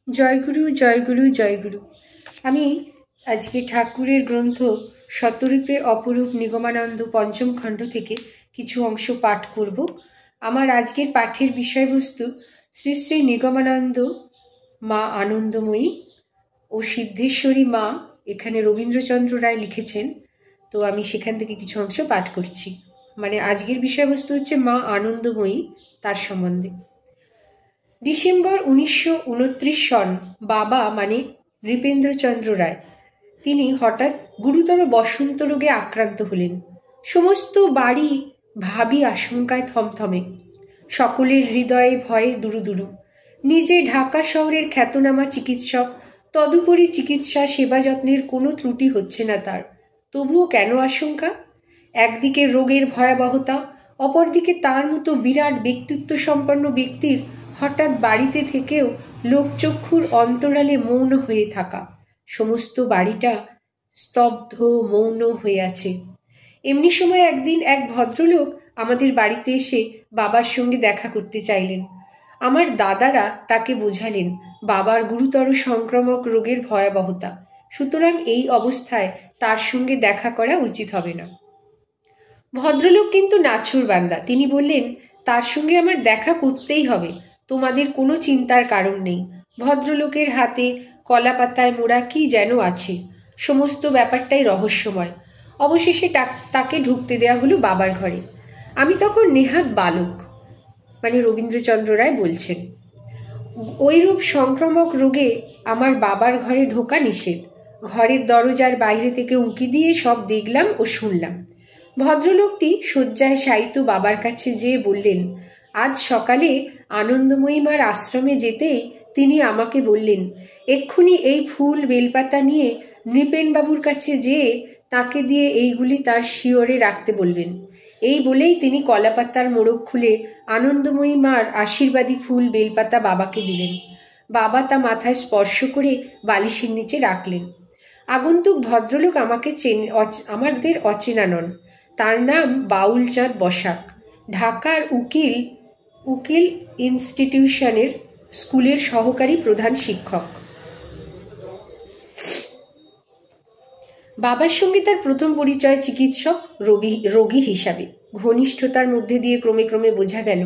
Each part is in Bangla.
জয়গুরু জয়গুরু জয়গুরু। আমি আজকে ঠাকুরের গ্রন্থ শতরূপে অপরূপ নিগমানন্দ পঞ্চম খণ্ড থেকে কিছু অংশ পাঠ করব। আমার আজকের পাঠের বিষয়বস্তু শ্রী শ্রী নিগমানন্দ মা আনন্দময়ী ও সিদ্ধেশ্বরী মা, এখানে রবীন্দ্রচন্দ্র রায় লিখেছেন। তো আমি সেখান থেকে কিছু অংশ পাঠ করছি। মানে আজকের বিষয়বস্তু হচ্ছে মা আনন্দময়ী, তার সম্বন্ধে। ডিসেম্বর 1929 সন। বাবা মানে নৃপেন্দ্রচন্দ্র রায়, তিনি হঠাৎ গুরুতর বসন্ত রোগে আক্রান্ত হলেন। সমস্ত বাড়ি ভাবী আশঙ্কায় থমথমে, সকলের হৃদয়ে ভয়ে দুরুদুরু। নিজে ঢাকা শহরের খ্যাতনামা চিকিৎসক, তদুপরি চিকিৎসা সেবা যত্নের কোনো ত্রুটি হচ্ছে না তার। তবুও কেন আশঙ্কা? একদিকে রোগের ভয়াবহতা, অপরদিকে তার মতো বিরাট ব্যক্তিত্ব সম্পন্ন ব্যক্তির হঠাৎ বাড়িতে থেকেও লোকচক্ষুর অন্তরালে মৌন হয়ে থাকা। সমস্ত বাড়িটা স্তব্ধ মৌন হয়ে আছে। এমনি সময় একদিন এক ভদ্রলোক আমাদের বাড়িতে এসে বাবার সঙ্গে দেখা করতে চাইলেন। আমার দাদারা তাকে বোঝালেন বাবার গুরুতর সংক্রামক রোগের ভয়াবহতা, সুতরাং এই অবস্থায় তার সঙ্গে দেখা করা উচিত হবে না। ভদ্রলোক কিন্তু নাছোড়বান্দা, তিনি বললেন তার সঙ্গে আমার দেখা করতেই হবে, তোমাদের কোনো চিন্তার কারণ নেই। ভদ্রলোকের হাতে কলা পাতায় মোড়া কি যেন আছে, সমস্ত ব্যাপারটাই রহস্যময়। অবশেষে তাকে ঢুকতে দেওয়া হলো বাবার ঘরে। আমি তখন নেহাত বালক, মানে রবীন্দ্রচন্দ্র রায় বলছেন। ওইরূপ সংক্রামক রোগে আমার বাবার ঘরে ঢোকা নিষেধ। ঘরের দরজার বাইরে থেকে উঁকি দিয়ে সব দেখলাম ও শুনলাম। ভদ্রলোকটি শয্যায় শায়িত বাবার কাছে যেয়ে বললেন, আজ সকালে আনন্দময়ী মার আশ্রমে যেতেই তিনি আমাকে বললেন, এক্ষুনি এই ফুল বেলপাতা নিয়ে নৃপেনবাবুর কাছে যেয়ে তাকে দিয়ে এইগুলি তার শিয়রে রাখতে বলবেন। এই বলেই তিনি কলাপাতার মোড়ক খুলে আনন্দময়ী মার আশীর্বাদী ফুল বেলপাতা বাবাকে দিলেন। বাবা তা মাথায় স্পর্শ করে বালিশের নিচে রাখলেন। আগন্তুক ভদ্রলোক আমাদের অচেনা নন। তার নাম বাউলচাঁদ বসাক, ঢাকার উকিল ইনস্টিটিউশনের স্কুলের সহকারী প্রধান শিক্ষক। বাবার সঙ্গে তার প্রথম পরিচয় চিকিৎসক রোগী হিসাবে। ঘনিষ্ঠতার মধ্যে দিয়ে ক্রমে ক্রমে বোঝা গেল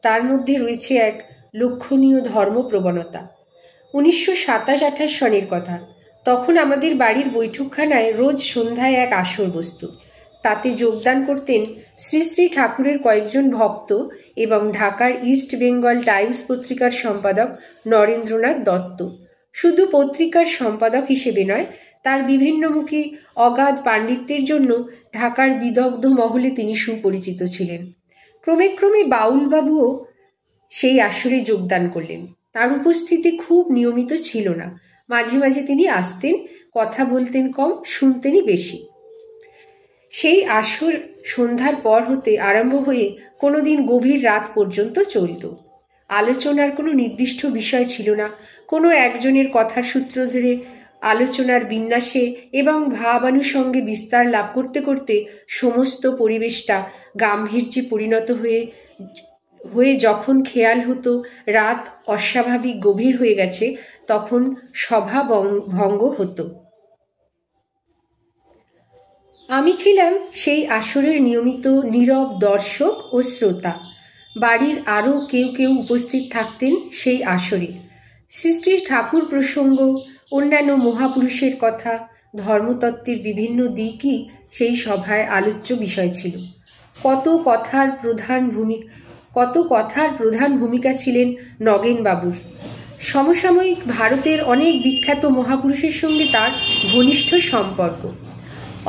তার মধ্যে রয়েছে এক লক্ষণীয় ধর্ম প্রবণতা। 1927-28 সনের কথা। তখন আমাদের বাড়ির বৈঠকখানায় রোজ সন্ধ্যায় এক আসর বসত। তাতে যোগদান করতেন শ্রী শ্রী ঠাকুরের কয়েকজন ভক্ত এবং ঢাকার ইস্ট বেঙ্গল টাইমস পত্রিকার সম্পাদক নরেন্দ্রনাথ দত্ত। শুধু পত্রিকার সম্পাদক হিসেবে নয়, তার বিভিন্নমুখী অগাধ পাণ্ডিত্যের জন্য ঢাকার বিদগ্ধ মহলে তিনি সুপরিচিত ছিলেন। ক্রমে ক্রমে বাউলবাবুও সেই আসরে যোগদান করলেন। তার উপস্থিতি খুব নিয়মিত ছিল না। মাঝে মাঝে তিনি আসতেন, কথা বলতেন কম, শুনতেনই বেশি। সেই আসর সন্ধ্যার পর হতে আরম্ভ হয়ে কোনোদিন গভীর রাত পর্যন্ত চলত। আলোচনার কোনো নির্দিষ্ট বিষয় ছিল না। কোনো একজনের কথার সূত্র ধরে আলোচনার বিন্যাসে এবং ভাবানুষঙ্গে বিস্তার লাভ করতে করতে সমস্ত পরিবেশটা গাম্ভীর্যে পরিণত হয়ে যখন খেয়াল হতো রাত অস্বাভাবিক গভীর হয়ে গেছে, তখন সভা ভঙ্গ হতো। আমি ছিলাম সেই আসরের নিয়মিত নীরব দর্শক ও শ্রোতা। বাড়ির আরও কেউ কেউ উপস্থিত থাকতেন সেই আসরে। শ্রী শ্রী ঠাকুর প্রসঙ্গ, অন্যান্য মহাপুরুষের কথা, ধর্মতত্ত্বের বিভিন্ন দিকই সেই সভায় আলোচ্য বিষয় ছিল। কত কথার প্রধান ভূমিকা ছিলেন নগেনবাবুর। সমসাময়িক ভারতের অনেক বিখ্যাত মহাপুরুষের সঙ্গে তার ঘনিষ্ঠ সম্পর্ক।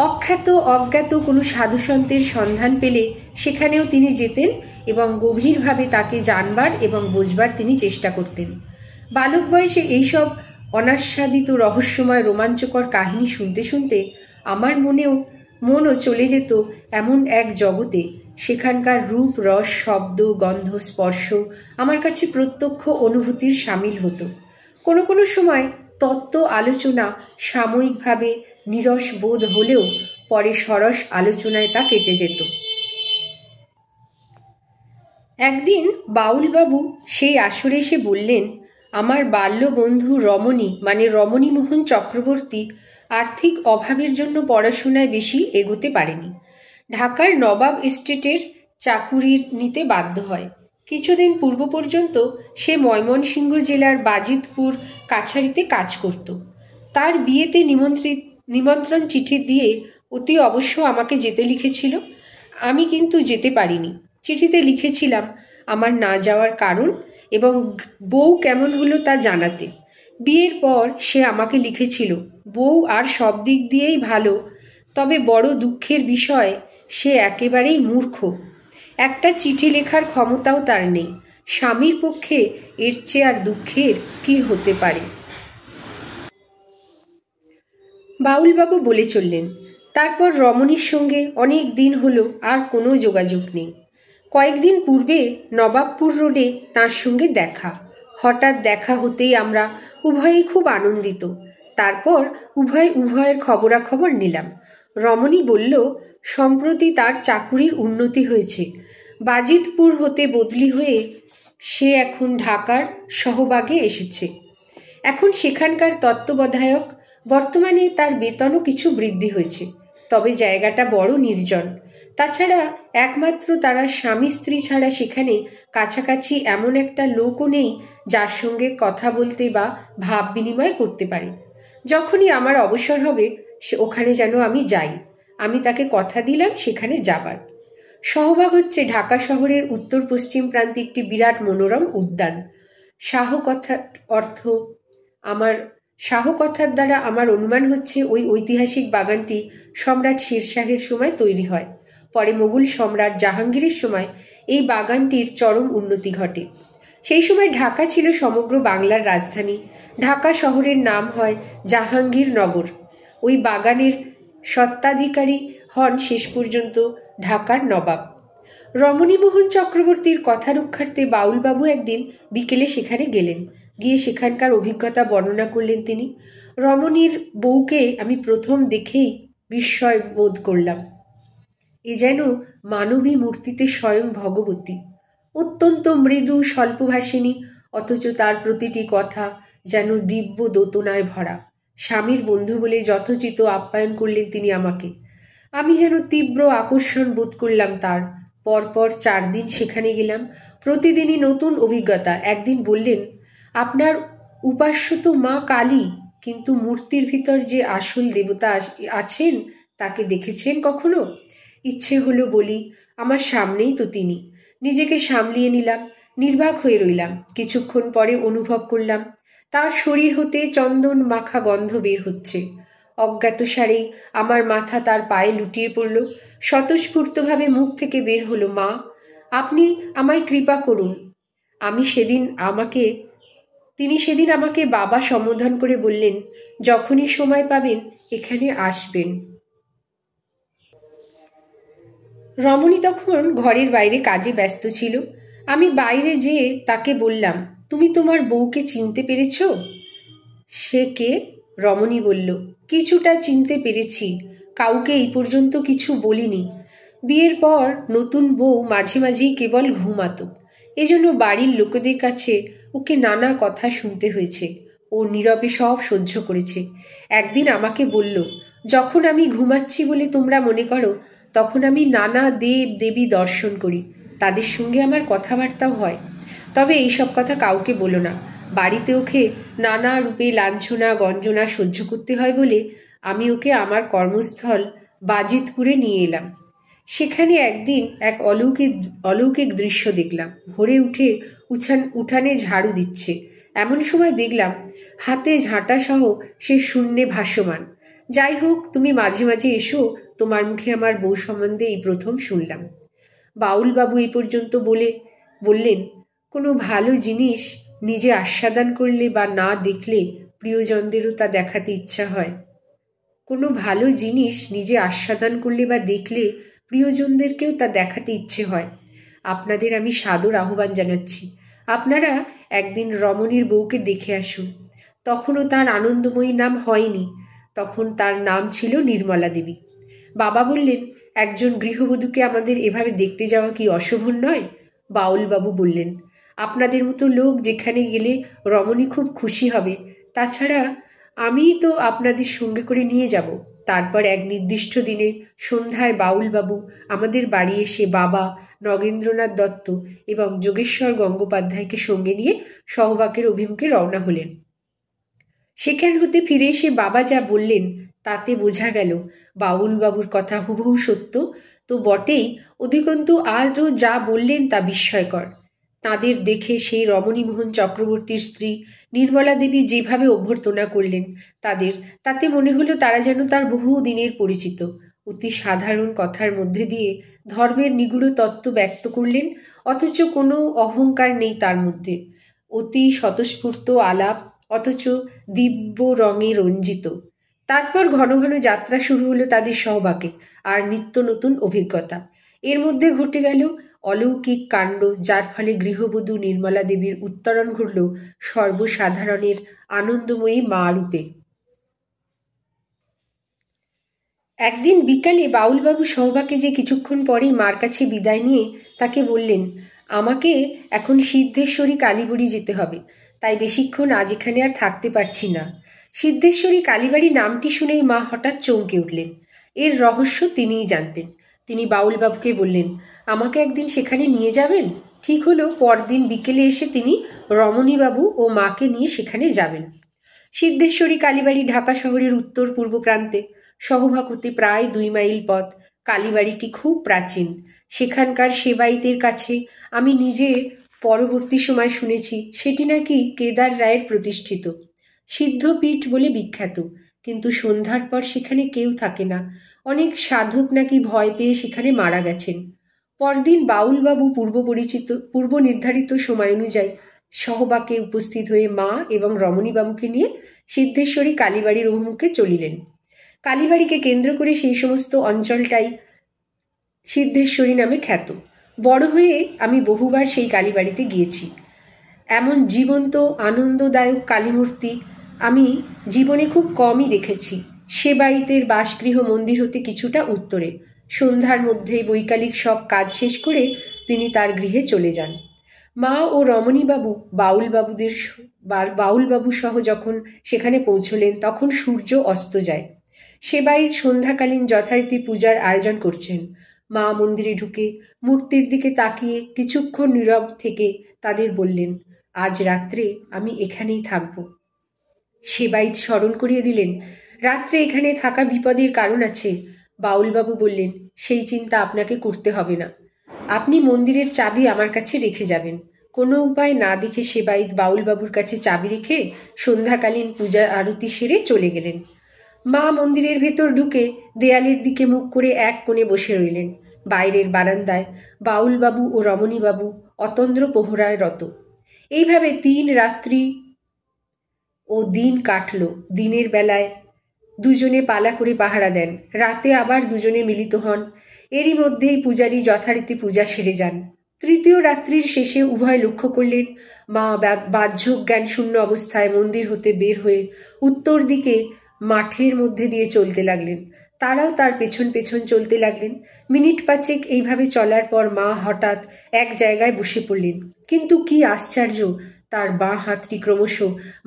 অখ্যাত অজ্ঞাত কোনো সাধুসন্তের সন্ধান পেলে সেখানেও তিনি যেতেন এবং গভীরভাবে তাকে জানবার এবং বোঝবার তিনি চেষ্টা করতেন। বালক বয়সে এইসব অনাস্বাদিত রহস্যময় রোমাঞ্চকর কাহিনী শুনতে শুনতে আমার মনও চলে যেত এমন এক জগতে, সেখানকার রূপ রস শব্দ গন্ধ স্পর্শ আমার কাছে প্রত্যক্ষ অনুভূতির সামিল হতো। কোনো কোনো সময় তত্ত্ব আলোচনা সাময়িকভাবে নিরস বোধ হলেও পরে সরস আলোচনায় তা কেটে যেত। একদিন বাউলবাবু সেই আসরে এসে বললেন, আমার বাল্য বন্ধু রমণী মানে রমণীমোহন চক্রবর্তী আর্থিক অভাবের জন্য পড়াশোনায় বেশি এগোতে পারেনি। ঢাকার নবাব এস্টেটের চাকুরি নিতে বাধ্য হয়। কিছুদিন পূর্ব পর্যন্ত সে ময়মনসিংহ জেলার বাজিতপুর কাছারিতে কাজ করত। তার বিয়েতে নিমন্ত্রণ চিঠি দিয়ে অতি অবশ্য আমাকে যেতে লিখেছিল। আমি কিন্তু যেতে পারিনি। চিঠিতে লিখেছিলাম আমার না যাওয়ার কারণ এবং বউ কেমন হলো তা জানাতে। বিয়ের পর সে আমাকে লিখেছিল বউ আর সব দিক দিয়েই ভালো, তবে বড় দুঃখের বিষয় সে একেবারেই মূর্খ। একটা চিঠি লেখার ক্ষমতাও তার নেই। স্বামীর পক্ষে এর চেয়ে আর দুঃখের কি হতে পারে? বাউলবাবু বলে চললেন। তারপর রমণীর সঙ্গে অনেক দিন হলো আর কোনো যোগাযোগ নেই। কয়েকদিন পূর্বে নবাবপুর রোডে তার সঙ্গে দেখা। হঠাৎ দেখা হতেই আমরা উভয়েই খুব আনন্দিত। তারপর উভয়ের খবরাখবর নিলাম। রমণী বলল সম্প্রতি তার চাকুরির উন্নতি হয়েছে। বাজিতপুর হতে বদলি হয়ে সে এখন ঢাকার সহবাগে এসেছে। এখন সেখানকার তত্ত্বাবধায়ক। বর্তমানে তার বেতনও কিছু বৃদ্ধি হয়েছে, তবে জায়গাটা বড় নির্জন। তাছাড়া একমাত্র তারা স্বামী স্ত্রী ছাড়া সেখানে কাছাকাছি এমন একটা লোকও নেই যার সঙ্গে কথা বলতে বা ভাব বিনিময় করতে পারে। যখনই আমার অবসর হবে ওখানে যেন আমি যাই। আমি তাকে কথা দিলাম সেখানে যাবার। সহবাগ হচ্ছে ঢাকা শহরের উত্তর পশ্চিম প্রান্তে একটি বিরাট মনোরম উদ্যান। শাহকথার দ্বারা আমার অনুমান হচ্ছে ওই ঐতিহাসিক বাগানটি সম্রাট শেরশাহের সময় তৈরি হয়। পরে মোগল সম্রাট জাহাঙ্গীরের সময় এই বাগানটির চরম উন্নতি ঘটে। সেই সময় ঢাকা ছিল সমগ্র বাংলার রাজধানী। ঢাকা শহরের নাম হয় জাহাঙ্গীরনগর। ওই বাগানের স্বত্বাধিকারী হন শেষ পর্যন্ত ঢাকার নবাব। রমণীমোহন চক্রবর্তীর কথা রক্ষার্থে বাউলবাবু একদিন বিকেলে সেখানে গেলেন। গিয়ে সেখানকার অভিজ্ঞতা বর্ণনা করলেন তিনি। রমণীর বউকে আমি প্রথম দেখেই বিস্ময় বোধ করলাম। এ যেন মানবী মূর্তিতে স্বয়ং ভগবতী। অত্যন্ত মৃদু স্বল্পভাষিণী, অথচ তার প্রতিটি কথা যেন দিব্য দোতনায় ভরা। স্বামীর বন্ধু বলে যথোচিত আপ্যায়ন করলেন তিনি আমাকে। আমি যেন তীব্র আকর্ষণ বোধ করলাম তার। পরপর 4 দিন সেখানে গেলাম। প্রতিদিনই নতুন অভিজ্ঞতা। একদিন বললেন আপনার উপাস্য তো মা কালী, কিন্তু মূর্তির ভিতর যে আসল দেবতা আছেন তাকে দেখেছেন কখনো? ইচ্ছে হলো বলি, আমার সামনেই তো তিনি। নিজেকে সামলিয়ে নিলাম, নির্বাক হয়ে রইলাম। কিছুক্ষণ পরে অনুভব করলাম তার শরীর হতে চন্দন মাখা গন্ধ বের হচ্ছে। অজ্ঞাতসারেই আমার মাথা তার পায়ে লুটিয়ে পড়ল। স্বতঃস্ফূর্তভাবে মুখ থেকে বের হলো, মা, আপনি আমায় কৃপা করুন। তিনি সেদিন আমাকে বাবা সম্বোধন করে বললেন, যখনই সময় পাবেন এখানে আসবেন। রমণী তখন ঘরের বাইরে কাজে ব্যস্ত ছিল। আমি বাইরে যেয়ে তাকে বললাম, তুমি তোমার বউকে চিনতে পেরেছ? সে কে? রমণী বলল, কিছুটা চিনতে পেরেছি, কাউকে এই পর্যন্ত কিছু বলিনি। বিয়ের পর নতুন বউ মাঝে মাঝেই কেবল ঘুমাতো, এজন্য বাড়ির লোকেদের কাছে ওকে নানা কথা শুনতে হয়েছে। ও নীরবে সব সহ্য করেছে। একদিন আমাকে বলল, যখন আমি ঘুমাচ্ছি বলে তোমরা মনে করো, তখন আমি নানা দেব দেবী দর্শন করি, তাদের সঙ্গে আমার কথাবার্তাও হয়। তবে এইসব কথা কাউকে বলো না। বাড়িতে ওকে নানা রূপে লাঞ্ছনা গঞ্জনা সহ্য করতে হয় বলে আমি ওকে আমার কর্মস্থল বাজিতপুরে নিয়ে এলাম। সেখানে একদিন এক অলৌকিক দৃশ্য দেখলাম। ভোরে উঠে উঠানে ঝাড়ু দিচ্ছে, এমন সময় দেখলাম হাতে ঝাঁটা সহ সে শূন্যে ভাসমান। যাই হোক, তুমি মাঝে মাঝে এসো, তোমার মুখে আমার বউ সম্বন্ধে এই প্রথম শুনলাম। বাউলবাবু এই পর্যন্ত বললেন, কোনো ভালো জিনিস নিজে আস্বাদন করলে বা না দেখলে প্রিয়জনদেরও তা দেখাতে ইচ্ছা হয়। কোনো ভালো জিনিস নিজে আস্বাদন করলে বা দেখলে প্রিয়জনদেরকেও তা দেখাতে ইচ্ছে হয়। আপনাদের আমি সাদর আহ্বান জানাচ্ছি, আপনারা একদিন রমণীর বউকে দেখে আসুন। তখনও তার আনন্দময়ী নাম হয়নি, তখন তার নাম ছিল নির্মলা দেবী। বাবা বললেন, একজন গৃহবধূকে আমাদের এভাবে দেখতে যাওয়া কি অশোভন নয়? বাউলবাবু বললেন, আপনাদের মতো লোক যেখানে গেলে রমণী খুব খুশি হবে। তাছাড়া আমিই তো আপনাদের সঙ্গে করে নিয়ে যাব। তারপর এক নির্দিষ্ট দিনে সন্ধ্যায় বাউলবাবু আমাদের বাড়ি এসে বাবা নগেন্দ্রনাথ দত্ত এবং যোগেশ্বর গঙ্গোপাধ্যায়কে সঙ্গে নিয়ে সহবাগের অভিমুখে রওনা হলেন। সেখান হতে ফিরে এসে বাবা যা বললেন তাতে বোঝা গেল বাউলবাবুর কথা হুবহু সত্য তো বটেই, অধিকন্তু আজও যা বললেন তা বিস্ময়কর। তাঁদের দেখে সেই রমণীমোহন চক্রবর্তীর স্ত্রী নির্মলা দেবী যেভাবে অভ্যর্থনা করলেন তাতে মনে হলো তারা যেন তার বহু দিনের পরিচিত। অতি সাধারণ কথার মধ্যে দিয়ে ধর্মের নিগুড় তত্ত্ব ব্যক্ত করলেন, অথচ কোনো অহংকার নেই তার মধ্যে। অতি স্বতঃস্ফূর্ত আলাপ, অথচ দিব্য রঙে রঞ্জিত। তারপর ঘন ঘন যাত্রা শুরু হলো তাদের সহবাগে, আর নিত্য নতুন অভিজ্ঞতা। এর মধ্যে ঘটে গেল অলৌকিক কাণ্ড, যার ফলে গৃহবধূ নির্মলা দেবীর উত্তরণ ঘটল সর্বসাধারণের আনন্দময়ী মা রূপে। একদিন বিকালে বাউলবাবু সহবাগে যে কিছুক্ষণ পরেই মার কাছে বিদায় নিয়ে তাকে বললেন, আমাকে এখন সিদ্ধেশ্বরী কালীবাড়ি যেতে হবে, তাই বেশিক্ষণ আজ এখানে আর থাকতে পারছি না। সিদ্ধেশ্বরী কালীবাড়ি নামটি শুনেই মা হঠাৎ চমকে উঠলেন। এর রহস্য তিনিই জানতেন। তিনি বাউলবাবুকে বললেন, আমাকে একদিন সেখানে নিয়ে যাবেন? ঠিক হলো, পরদিন বিকেলে এসে তিনি রমণীবাবু ও মাকে নিয়ে সেখানে যাবেন। সিদ্ধেশ্বরী কালীবাড়ি ঢাকা শহরের উত্তর পূর্ব প্রান্তে, সহবাগ হতে প্রায় 2 মাইল পথ। কালীবাড়িটি খুব প্রাচীন। সেখানকার সেবাইতের কাছে আমি নিজে পরবর্তী সময় শুনেছি সেটি নাকি কেদার রায়ের প্রতিষ্ঠিত সিদ্ধপীঠ বলে বিখ্যাত। কিন্তু সন্ধ্যার পর সেখানে কেউ থাকে না। অনেক সাধক নাকি ভয় পেয়ে সেখানে মারা গেছেন। পরদিন বাউলবাবু পূর্ব নির্ধারিত সময় অনুযায়ী সহবাগে উপস্থিত হয়ে মা এবং রমণীবাবুকে নিয়ে সিদ্ধেশ্বরী কালীবাড়ির অভিমুখে চলিলেন। কালীবাড়িকে কেন্দ্র করে সেই সমস্ত অঞ্চলটাই সিদ্ধেশ্বরী নামে খ্যাত। বড় হয়ে আমি বহুবার সেই কালীবাড়িতে গিয়েছি। এমন জীবন্ত আনন্দদায়ক কালীমূর্তি আমি জীবনে খুব কমই দেখেছি। সেবাইতের বাসগৃহ মন্দির হতে কিছুটা উত্তরে। সন্ধ্যার মধ্যে বৈকালিক সব কাজ শেষ করে তিনি তার গৃহে চলে যান। মা ও রমণীবাবু বাউলবাবু সহ যখন সেখানে পৌঁছলেন তখন সূর্য অস্ত যায়। সেবাইত সন্ধ্যাকালীন যথারীতি পূজার আয়োজন করছেন। মা মন্দিরে ঢুকে মূর্তির দিকে তাকিয়ে কিছুক্ষণ নীরব থেকে তাদের বললেন, আজ রাত্রে আমি এখানেই থাকব। সেবাইত স্মরণ করিয়ে দিলেন, রাত্রে এখানে থাকা বিপদের কারণ আছে। বাউলবাবু বললেন, সেই চিন্তা আপনাকে করতে হবে না। আপনি মন্দিরের চাবি আমার কাছে রেখে যাবেন। কোনো উপায় না দেখে সেবাইত বাউলবাবুর কাছে চাবি রেখে সন্ধ্যাকালীন পূজা আরতি সেরে চলে গেলেন। মা মন্দিরের ভেতর ঢুকে দেয়ালের দিকে মুখ করে এক কোণে বসে রইলেন। বাইরের বারান্দায় বাউলবাবু ও রমণীবাবু অতন্দ্র প্রহরায় রত। এইভাবে 3 রাত্রি ও দিন কাটল। দিনের বেলায় দুজনে পালা করে পাহারা দেন, রাতে আবার দুজনে মিলিত হন। এরই মধ্যেই পূজারী যথারীতি পূজা সেরে যান। তৃতীয় রাত্রির শেষে উভয় লক্ষ্য করলেন মা বাহ্য জ্ঞান শূন্য অবস্থায় মন্দির হতে বের হয়ে উত্তর দিকে মাঠের মধ্যে দিয়ে চলতে লাগলেন। তারাও তার পেছন পেছন চলতে লাগলেন। মিনিট 5 এইভাবে চলার পর মা হঠাৎ এক জায়গায় বসে পড়লেন। কিন্তু কি আশ্চর্য, তার বাঁ হাতটি ক্রমশ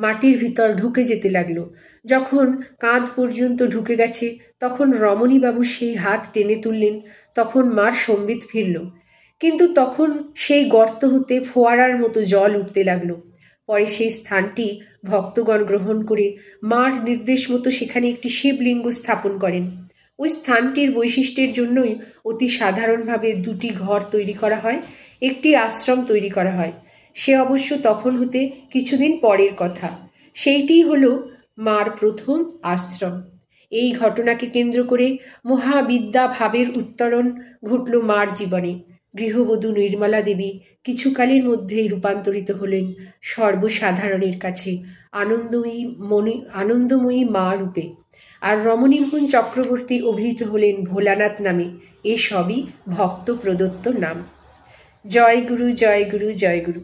মাটির ভিতর ঢুকে যেতে লাগলো। যখন কাঁধ পর্যন্ত ঢুকে গেছে তখন রমণীবাবু সেই হাত টেনে তুললেন। তখন মার সম্বিত ফিরল, কিন্তু তখন সেই গর্ত হতে ফোয়ারার মতো জল উঠতে লাগলো। পরে সেই স্থানটি ভক্তগণ গ্রহণ করে মার নির্দেশ মতো সেখানে একটি শিবলিঙ্গ স্থাপন করেন। ওই স্থানটির বৈশিষ্ট্যের জন্যই অতি সাধারণভাবে 2টি ঘর তৈরি করা হয়, একটি আশ্রম তৈরি করা হয়। সে অবশ্য তখন হতে কিছুদিন পরের কথা। সেইটিই হলো মার প্রথম আশ্রম। এই ঘটনাকে কেন্দ্র করে মহাবিদ্যা ভাবের উত্তরণ ঘটল মার জীবনে। গৃহবধূ নির্মলা দেবী কিছুকালের মধ্যেই রূপান্তরিত হলেন সর্বসাধারণের কাছে আনন্দময়ী মা রূপে, আর রমণীমোহন চক্রবর্তী অভিহিত হলেন ভোলানাথ নামে। এসবই ভক্ত প্রদত্ত নাম। জয় গুরু, জয় গুরু, জয় গুরু।